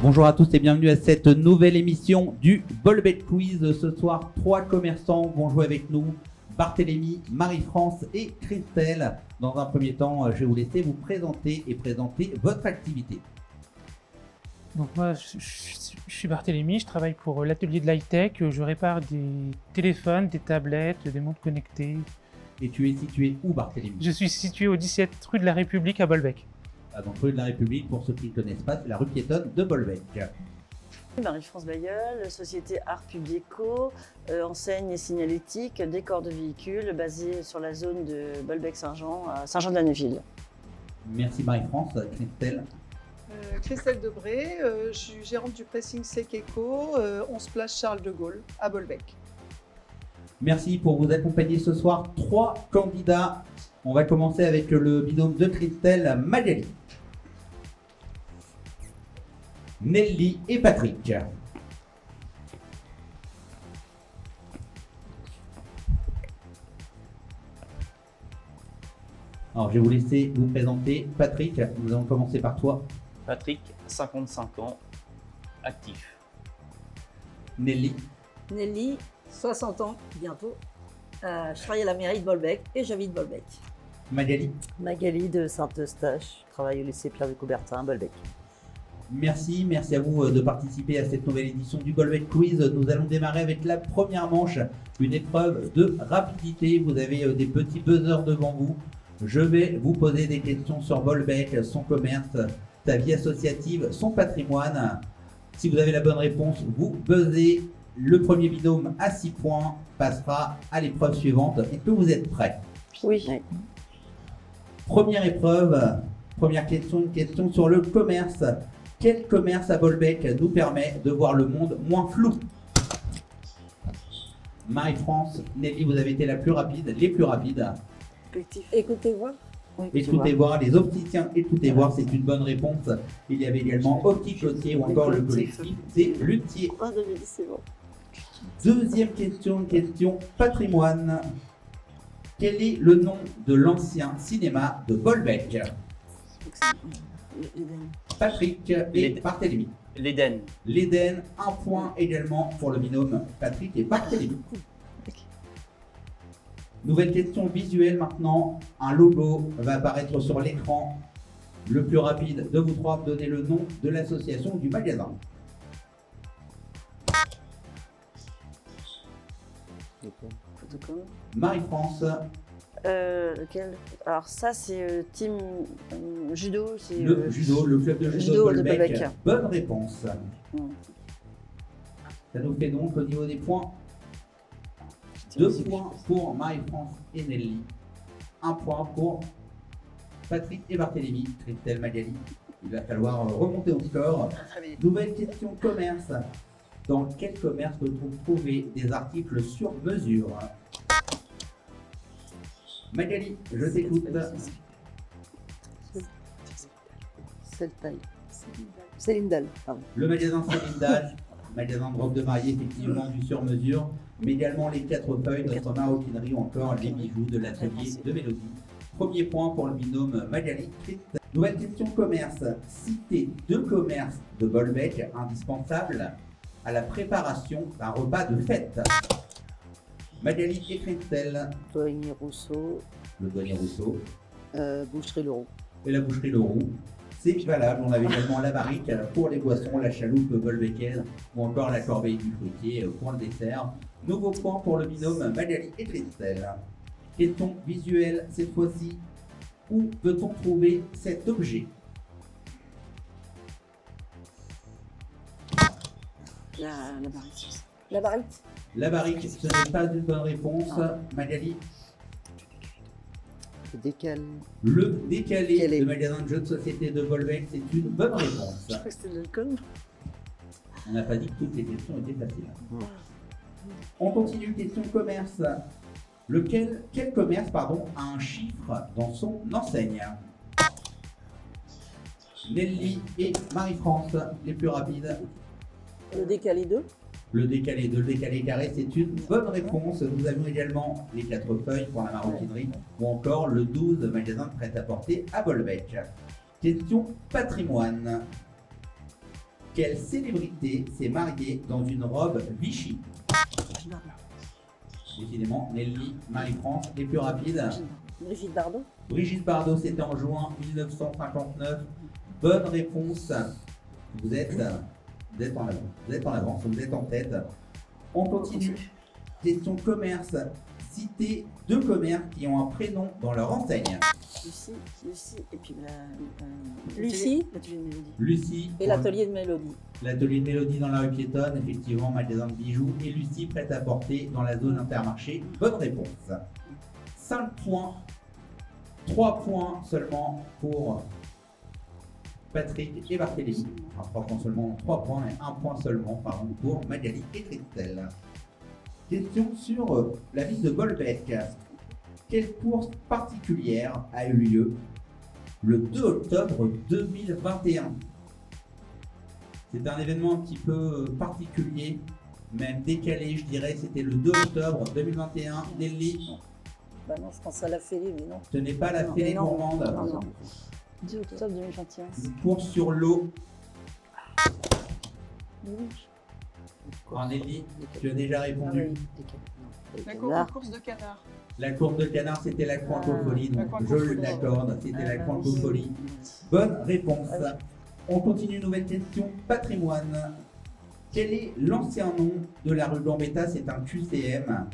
Bonjour à tous et bienvenue à cette nouvelle émission du Bolbec Quiz. Ce soir, 3 commerçants vont jouer avec nous. Barthélémy, Marie-France et Christelle. Dans un premier temps, je vais vous laisser vous présenter et présenter votre activité. Donc moi, je suis Barthélémy, je travaille pour l'atelier de l'high-tech. Je répare des téléphones, des tablettes, des montres connectées. Et tu es situé où, Barthélémy? Je suis situé au 17 rue de la République à Bolbec. Donc rue de la République, pour ceux qui ne connaissent pas, c'est la rue piétonne de Bolbec. Marie-France Bayeul, société Art Publico, enseigne et signalétique, décor de véhicules, basée sur la zone de Bolbec-Saint-Jean, à Saint-Jean-de-la-Neuville. Merci Marie-France. Christelle? Christelle Debré, je suis gérante du pressing Sekeco, 11 place Charles de Gaulle, à Bolbec. Merci pour vous accompagner ce soir. 3 candidats. On va commencer avec le binôme de Christelle, Magali, Nelly et Patrick. Alors, je vais vous laisser vous présenter. Patrick, nous allons commencer par toi. Patrick, 55 ans, actif. Nelly. Nelly, 60 ans, bientôt. Je travaille à la mairie de Bolbec et j'habite Bolbec. Magali. Magali de Saint-Eustache, travaille au lycée Pierre de Coubertin à Bolbec. Merci à vous de participer à cette nouvelle édition du Bolbec Quiz. Nous allons démarrer avec la première manche, une épreuve de rapidité. Vous avez des petits buzzers devant vous. Je vais vous poser des questions sur Bolbec, son commerce, sa vie associative, son patrimoine. Si vous avez la bonne réponse, vous buzzez. Le premier binôme à 6 points passera à l'épreuve suivante. Est-ce que vous êtes prêts? Oui. Première épreuve, première question, une question sur le commerce. Quel commerce à Bolbec nous permet de voir le monde moins flou? Marie-France, Nelly, vous avez été la plus rapide, les plus rapides. Écoutez voir. Écoutez voir, les opticiens, écoutez voir, c'est une bonne réponse. Il y avait également Optique Lotier ou encore le collectif des luthiers. Deuxième question, une question patrimoine. Quel est le nom de l'ancien cinéma de Bolbec? Patrick et Barthélémy. L'Éden. L'Éden, 1 point également pour le binôme Patrick et Barthélémy. Nouvelle question visuelle maintenant. Un logo va apparaître sur l'écran. Le plus rapide de vous trois, donnez le nom de l'association du magasin. Marie-France. Lequel? Alors ça c'est team judo. Le judo, le club de judo de Bolbec. Bonne réponse. Ça nous fait donc au niveau des points 2 points pour Marie-France et Nelly, 1 point pour Patrick et Barthélémy. Christelle, Magali, il va falloir remonter au score. Nouvelle question commerce. Dans quel commerce peut-on trouver des articles sur mesure? Magali, je t'écoute. Céline Le magasin Céline, magasin de robes de mariée, effectivement du sur mesure, mais également les 4 feuilles de notre maroquinerie ou encore les bijoux de l'atelier de Mélodie. Premier point pour le binôme Magali. Nouvelle question commerce. Citez 2 commerces de Bolbec indispensables à la préparation d'un repas de fête. Magali et Christelle. Douanier Rousseau. Le douanier Rousseau. Boucherie Leroux. Et la boucherie Leroux. C'est valable. On avait également la barrique pour les boissons, la chaloupe bolbecaise ou encore la corbeille du fruitier pour le dessert. Nouveau point pour le binôme Magali et Christelle. Question visuelle cette fois-ci. Où peut-on trouver cet objet? La barrique. La barrique. La barrique, ce n'est pas une bonne réponse. Magali. Le décalé. Le décalé, le magasin de jeux de société de Bolbec, c'est une bonne réponse. Je crois que c'était l'alcool. On n'a pas dit que toutes les questions étaient faciles. On continue, question commerce. Quel commerce a un chiffre dans son enseigne? Nelly et Marie-France, les plus rapides. Le décalé 2. Le décalé 2, le décalé carré, c'est une bonne réponse. Nous avions également les 4 feuilles pour la maroquinerie ou encore le 12 magasin de prêt-à-porter à Bolbec. Question patrimoine. Quelle célébrité s'est mariée dans une robe Vichy? Décidément, Nelly, Marie-France, les plus rapides. Brigitte Bardot. Brigitte Bardot, c'était en juin 1959. Bonne réponse. Vous êtes en avance. Vous êtes en avance, vous êtes en tête. On continue. Question commerce. Citez deux commerces qui ont un prénom dans leur enseigne. Lucie, et puis Lucie. l'atelier de Mélodie. Lucie. Et l'atelier de Mélodie. L'atelier de Mélodie dans la rue piétonne, effectivement, magasin de bijoux. Et Lucie, prête à porter dans la zone Intermarché. Bonne réponse. 5 points. 3 points seulement pour Patrick et Barthélémy. Enfin, 3 points seulement, 3 points et 1 point seulement, pardon, pour Magali et Christelle. Question sur la ville de Bolbec. Quelle course particulière a eu lieu le 2 octobre 2021? C'est un événement un petit peu particulier, même décalé, je dirais. C'était le 2 octobre 2021. Nelly, Bah non, je pense à la Félix, mais non. ce n'est pas la Non, fée non. gourmande. Non. 2 octobre 2021. Une course sur l'eau. Alors Nelly, tu as déjà répondu. La course de canard. La course de canard, c'était la Quantofolie, la donc Quantofolie. je l'accorde, c'était la Quantofolie. Bonne réponse. On continue, nouvelle question, patrimoine. Quel est l'ancien nom de la rue Gambetta? C'est un QCM.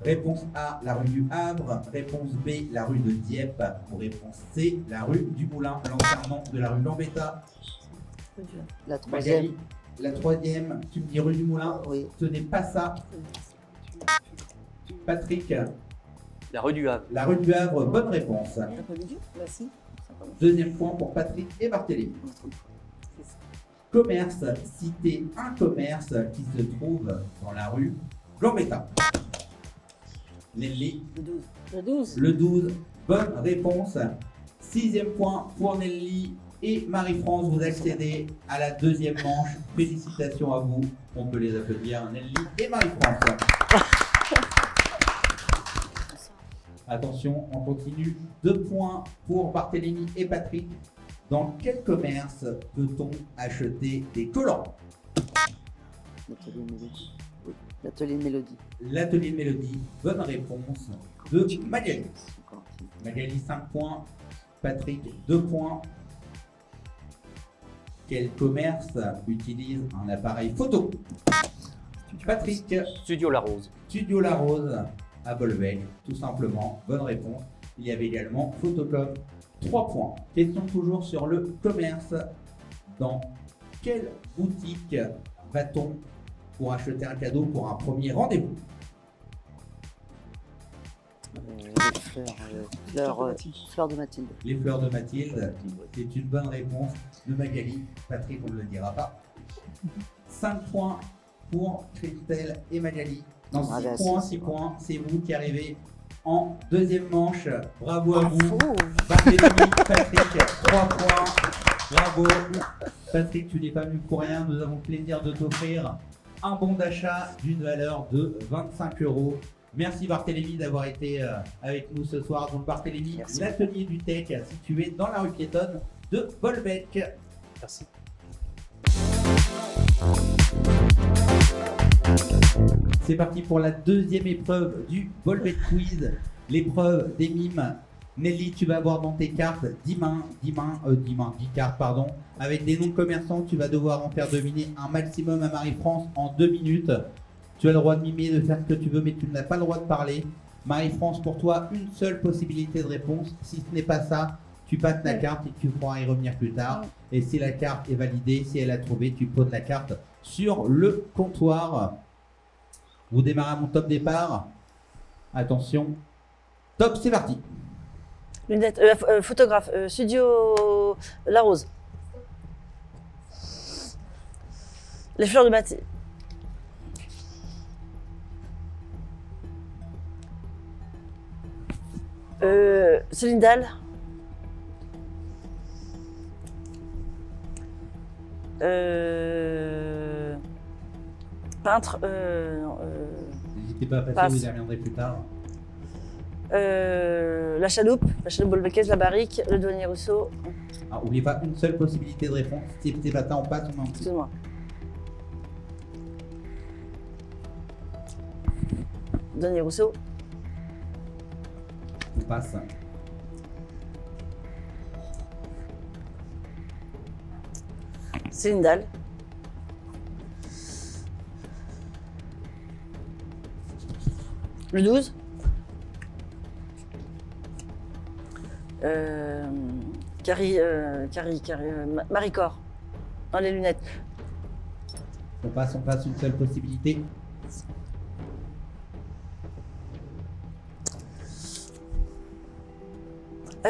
Réponse A, la rue du Havre. Réponse B, la rue de Dieppe. Ou réponse C, la rue du Moulin. L'ancien nom de la rue Gambetta. La troisième. Magali, la troisième, tu me dis rue du Moulin. Oui. Ce n'est pas ça. Patrick, La rue du Havre. la rue du Havre, bonne réponse. T'as pas vu Dieu? Bah si. Deuxième point pour Patrick et Barthélémy. Commerce, citez un commerce qui se trouve dans la rue Gambetta. Nelly, Le 12. Le 12. le 12, bonne réponse. Sixième point pour Nelly et Marie-France. Vous accédez à la deuxième manche. Félicitations à vous. On peut les applaudir, Nelly et Marie-France. Attention, on continue. 2 points pour Barthélémy et Patrick. Dans quel commerce peut-on acheter des collants? L'atelier de Mélodie. Oui. L'atelier de Mélodie. L'atelier de Mélodie, bonne réponse de Magali. Magali 5 points, Patrick 2 points. Quel commerce utilise un appareil photo? Patrick, Studio La Rose. Studio La Rose à Bolbec, tout simplement, bonne réponse. Il y avait également Photocom, 3 points. Question toujours sur le commerce. Dans quelle boutique va-t-on pour acheter un cadeau pour un premier rendez-vous? Fleurs de Mathilde. Les fleurs de Mathilde, c'est une bonne réponse de Magali. Patrick, on ne le dira pas. 5 points pour Christelle et Magali. Non, 6 bah, points, si, 6 points. C'est vous qui arrivez en deuxième manche. Bravo à vous. Bravo. Barthélémy, Patrick, 3 points. Bravo. Patrick, tu n'es pas venu pour rien. Nous avons le plaisir de t'offrir un bon d'achat d'une valeur de 25 €. Merci Barthélémy d'avoir été avec nous ce soir. Donc Barthélémy, Merci. l'atelier du tech situé dans la rue piétonne de Bolbec. Merci. C'est parti pour la deuxième épreuve du Bolbec Quiz, l'épreuve des mimes. Nelly, tu vas avoir dans tes cartes 10 cartes, pardon, avec des noms de commerçants. Tu vas devoir en faire deviner un maximum à Marie-France en 2 minutes. Tu as le droit de mimer, de faire ce que tu veux, mais tu n'as pas le droit de parler. Marie-France, pour toi, une seule possibilité de réponse. Si ce n'est pas ça, tu passes la carte et tu pourras y revenir plus tard. Et si la carte est validée, si elle a trouvé, tu poses la carte sur le comptoir. Vous démarrez à mon top départ. Attention. Top, c'est parti. Lunettes, photographe, studio La Rose. Les fleurs de Mathilde. Céline Dahl. Peintre. N'hésitez pas à passer, Passe. vous y reviendrez plus tard. La chaloupe Bolbecaise, la barrique, le douanier Rousseau. Alors, n'oubliez pas une seule possibilité de réponse. Si c'est pas ça, on passe, on en Excuse-moi. Douanier Rousseau. on passe. Céline Dalle. Le 12. Marie-Cor. Dans les lunettes. On passe une seule possibilité.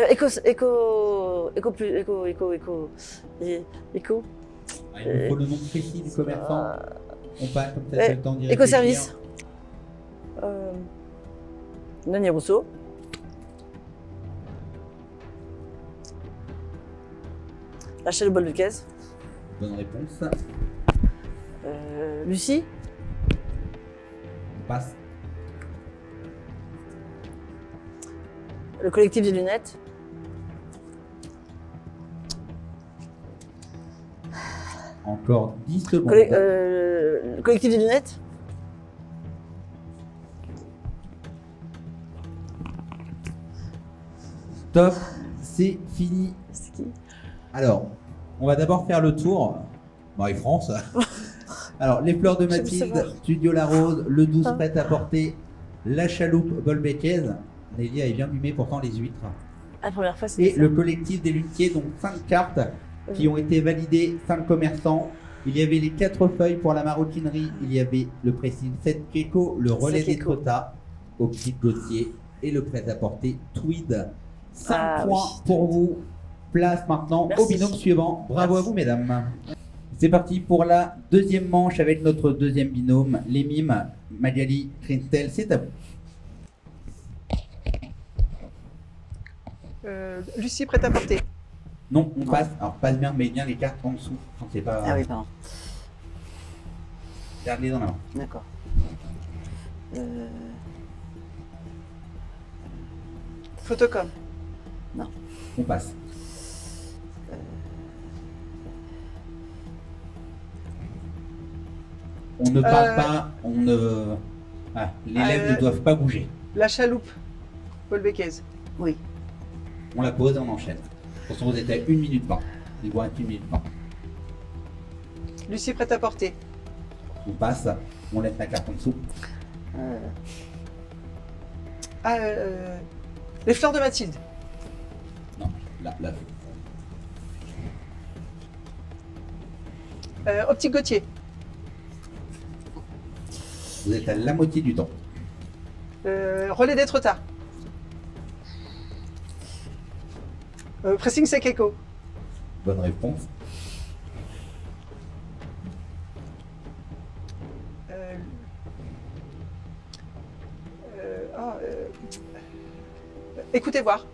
Éco. Ah, il nous faut le nom précis du commerçant. On passe comme ça, c'est le temps d'y Éco-service. Douanier Rousseau. La chaloupe Bolbecaise. Bonne réponse. Lucie. On passe. Le collectif des lunettes. Encore 10 secondes. Le collectif des lunettes. Top, c'est fini. C'est qui? Alors, on va d'abord faire le tour. Marie-France. Alors, les fleurs de Je veux Mathilde, savoir. Studio La Rose, le 12 Ah. prêt à porter, la chaloupe Bolbecaise. Nélia est bien humée pourtant les huîtres. La première fois, c'était Et ça. le collectif des luthiers, donc 5 cartes qui ont été validées, 5 commerçants. Il y avait les 4 feuilles pour la maroquinerie, il y avait le pressing 7 Keko, le relais des Keko. Trota, Optique Gauthier et le prêt-à-porter Tweed. 5 Ah, points oui. pour vous. Place maintenant Merci. au binôme suivant. Bravo Merci. à vous, mesdames. C'est parti pour la deuxième manche avec notre deuxième binôme, les mimes. Magali, Christelle, c'est à vous. Lucie, prête à porter. Non, on passe. Alors, passe bien, mais bien les cartes en dessous. Quand c'est pas. Ah oui, pardon. Garde-les dans la main. D'accord. Photocom. On passe. On ne parle pas, on ne. Ah, les lèvres ne doivent pas bouger. La chaloupe Bolbecaise. Oui. On la pose et on enchaîne. Attention, vous êtes à 1 minute 20. Il vous reste 1 minute 20. Lucie, prête à porter. On passe, on laisse la carte en dessous. Les fleurs de Mathilde. Non, là. Optique Gauthier. Vous êtes à la moitié du temps. Relais d'être tard. Pressing Sec Echo. Bonne réponse. Écoutez voir.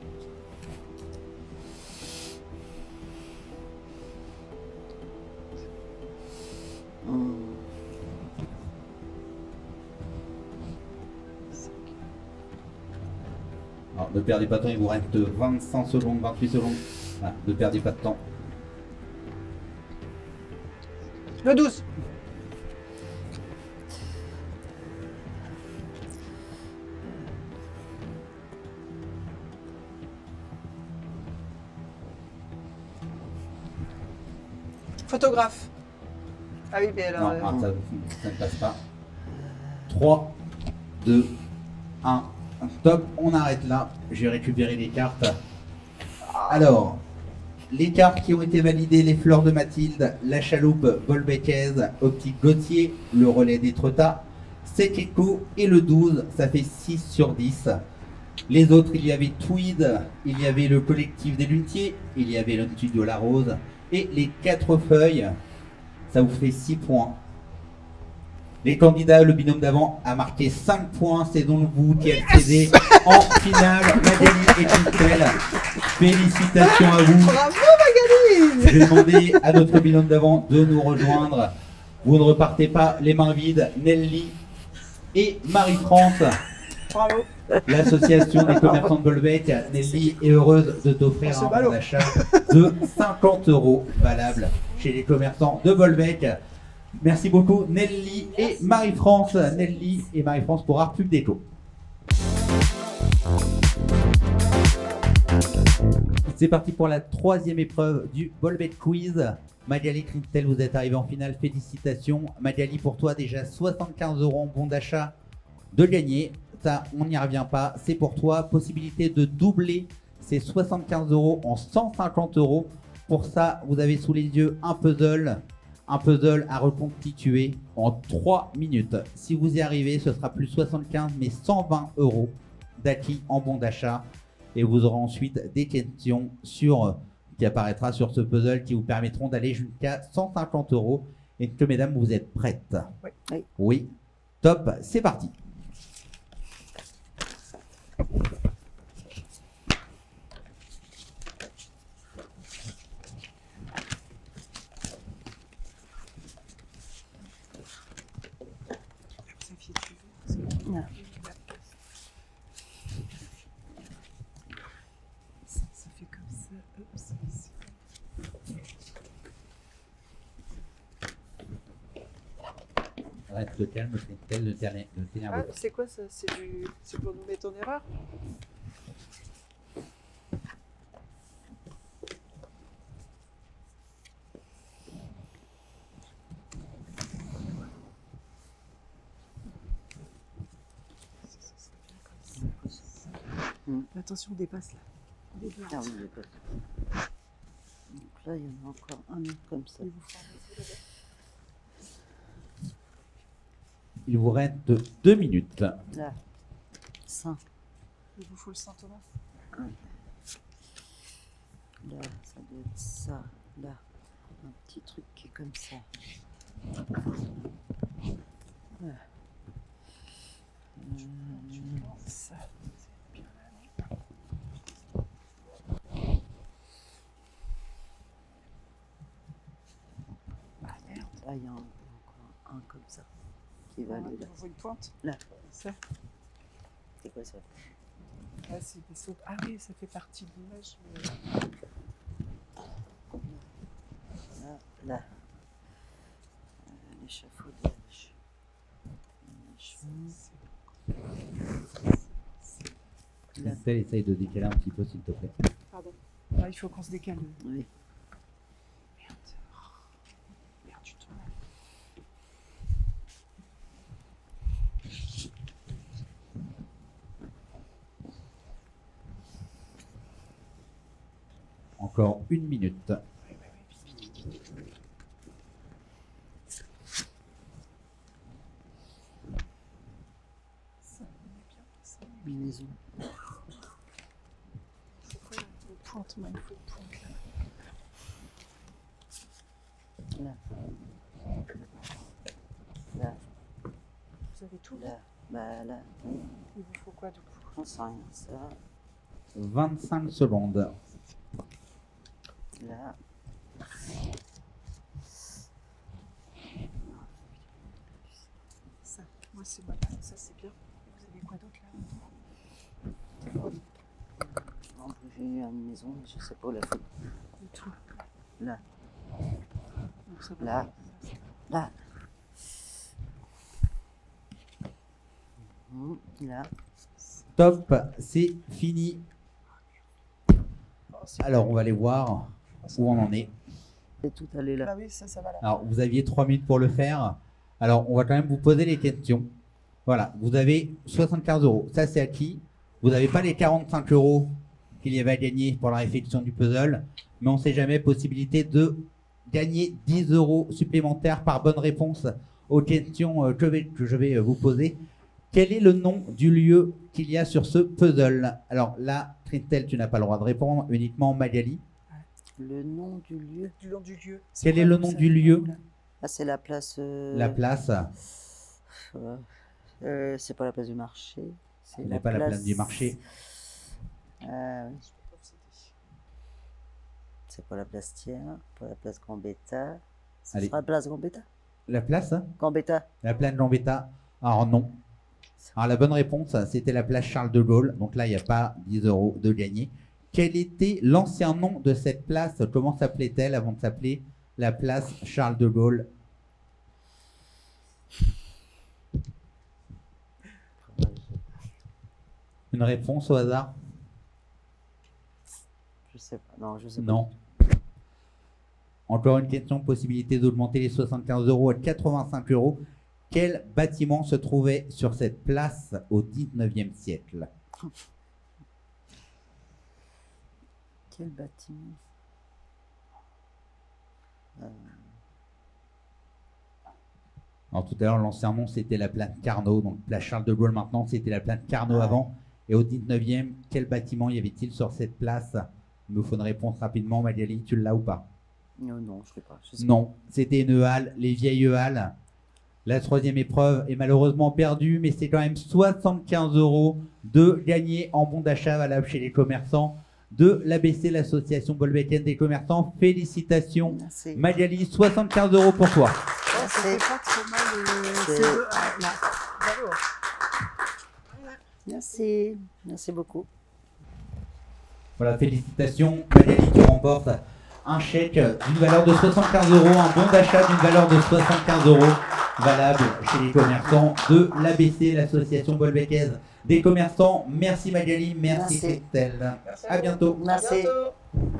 Alors, ne perdez pas de temps, il vous reste 25 secondes, 28 secondes. Voilà, ne perdez pas de temps. Le 12. Photographe. Ah oui, mais alors. Non, ça ne passe pas. 3, 2, 1. Top, on arrête là. Je vais récupérer les cartes. Alors, les cartes qui ont été validées, les fleurs de Mathilde, la chaloupe Bolbecaise, Optique Gauthier, le relais des Trota, Sekeko et le 12, ça fait 6 sur 10. Les autres, il y avait Tweed, il y avait le collectif des Lunetiers, il y avait le studio La Rose, et les 4 feuilles, ça vous fait 6 points. Les candidats, le binôme d'avant a marqué 5 points, c'est donc vous qui accédez en finale, Magali et Christelle. Félicitations à vous. Bravo Magali. Je vais demander à notre binôme d'avant de nous rejoindre. Vous ne repartez pas les mains vides, Nelly et Marie-France. Bravo. L'association des commerçants de Bolbec, Nelly, est heureuse de t'offrir Oh, c'est un ballot. bon d'achat de 50 € valable chez les commerçants de Bolbec. Merci beaucoup Nelly et Marie-France. Nelly et Marie-France pour Art Pub Déco. C'est parti pour la troisième épreuve du Bolbec Quiz. Magali Trintel, vous êtes arrivé en finale, félicitations. Magali, pour toi déjà 75 € en bon d'achat de gagner. Ça, on n'y revient pas, c'est pour toi. Possibilité de doubler ces 75 € en 150 €. Pour ça, vous avez sous les yeux un puzzle à reconstituer en 3 minutes. Si vous y arrivez, ce sera plus 75 mais 120 € d'acquis en bon d'achat. Et vous aurez ensuite des questions qui apparaîtra sur ce puzzle qui vous permettront d'aller jusqu'à 150 €. Et que mesdames, vous êtes prêtes? Oui. Oui. Top, c'est parti. Ça fait comme ça. Hop, c'est ici. Reste calme, Trintel, ne t'énerve Ah, pas. c'est quoi ça? C'est pour nous mettre en erreur? Attention, on dépasse là. On dépasse. Ah oui, d'accord. Donc là, il y en a encore un autre comme ça. Il vous faut un peu là-bas. Il vous reste 2 minutes. Là, ça. Il vous faut le Saint-Thomas. Là, ça doit être ça. Là, un petit truc qui est comme ça. Là. Ça. Ah merde. Là, il y en a encore un comme ça. Qui va aller Il là. vous faut une pointe. Là. Ça. C'est quoi ça? Ah, c'est des sauts. Ah oui, ça fait partie de l'image. mais- Là, là. L'échafaudage. Là. Trintel, essaye de décaler un petit peu, s'il te plaît. Pardon. Ah, il faut qu'on se décale. Oui. Merde. Merde du tout. Encore 1 minute. Ça, on est bien. Ça, on est bien. Une maison. C'est quoi une pointe? Moi, il faut une pointe là. Là. Là. Vous avez tout là? Là. Bah là. Il vous faut quoi du coup? On sent rien. Ça. 25 secondes. Là. Ça. Moi, c'est moi. Ça, c'est bien. Vous avez quoi d'autre là? En plus, j'ai eu une maison, mais je sais pas où la foutre. Du tout. Là. Donc, ça va. Là. Là. Là. Top, c'est fini. Oh, c'est Alors, on va aller voir où on en est. Et tout aller là. Ah oui, ça va là. Alors, vous aviez 3 minutes pour le faire. Alors, on va quand même vous poser les questions. Voilà, vous avez 75 €. Ça, c'est acquis. Vous n'avez pas les 45 € qu'il y avait à gagner pour la réflexion du puzzle. Mais on ne sait jamais, possibilité de gagner 10 € supplémentaires par bonne réponse aux questions que je vais vous poser. Quel est le nom du lieu qu'il y a sur ce puzzle? Alors là, Trintel, tu n'as pas le droit de répondre, uniquement Magali. Le nom du lieu. Du nom du lieu. Quel est le nom du lieu? Ah, c'est la place. La place. C'est pas la place du marché. Ce n'est pas la place du marché. Oui. C'est pas la place Thiers, pas la place Gambetta. Ce Allez. sera la place Gambetta. La place? Gambetta. La plaine Gambetta. Alors non. Alors la bonne réponse, c'était la place Charles de Gaulle. Donc là, il n'y a pas 10 € de gagné. Quel était l'ancien nom de cette place? Comment s'appelait-elle avant de s'appeler la place Charles de Gaulle? Une réponse au hasard? Je sais pas. Non, je sais pas. Non. Encore une question, possibilité d'augmenter les 75 € à 85 €. Quel bâtiment se trouvait sur cette place au 19e siècle? Quel bâtiment? Alors tout à l'heure, l'ancien nom, c'était la place Carnot. Donc place Charles de Gaulle maintenant, c'était la place Carnot avant. Et au 19e, quel bâtiment y avait-il sur cette place? Il nous faut une réponse rapidement. Magali, tu l'as ou pas? Non, non, je ne sais pas. Je sais Non, c'était une halle, les vieilles halles. La troisième épreuve est malheureusement perdue, mais c'est quand même 75 € de gagner en bon d'achat valable chez les commerçants de l'ABC, l'association Bolbec des commerçants. Félicitations, pas. Merci. Magali, 75 € pour toi. C'était pas trop mal. C'est- Là. Bravo. Merci. Merci beaucoup. Voilà, félicitations, Magali, tu remportes un chèque d'une valeur de 75 €, un bon d'achat d'une valeur de 75 € valable chez les commerçants de l'ABC, l'association Bolbec des commerçants. Merci Magali, merci Merci. Christelle. Merci À bientôt. Merci. Bientôt.